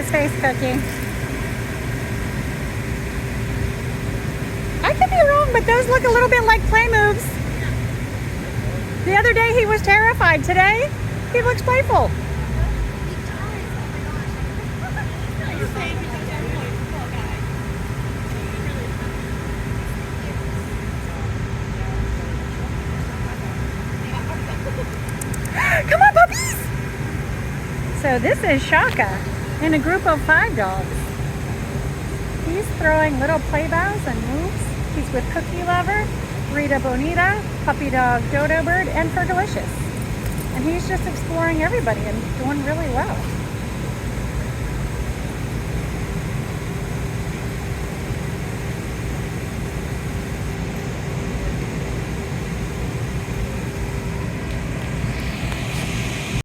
his face, Cookie. I could be wrong, but those look a little bit like play moves. The other day he was terrified. Today, he looks playful. Come on, puppies! So this is Shakka in a group of 5 dogs. He's throwing little play bows and moves. He's with Cookie Lover, Rita Bonita, puppy dog Dodo Bird, and Fergalicious. And he's just exploring everybody and doing really well.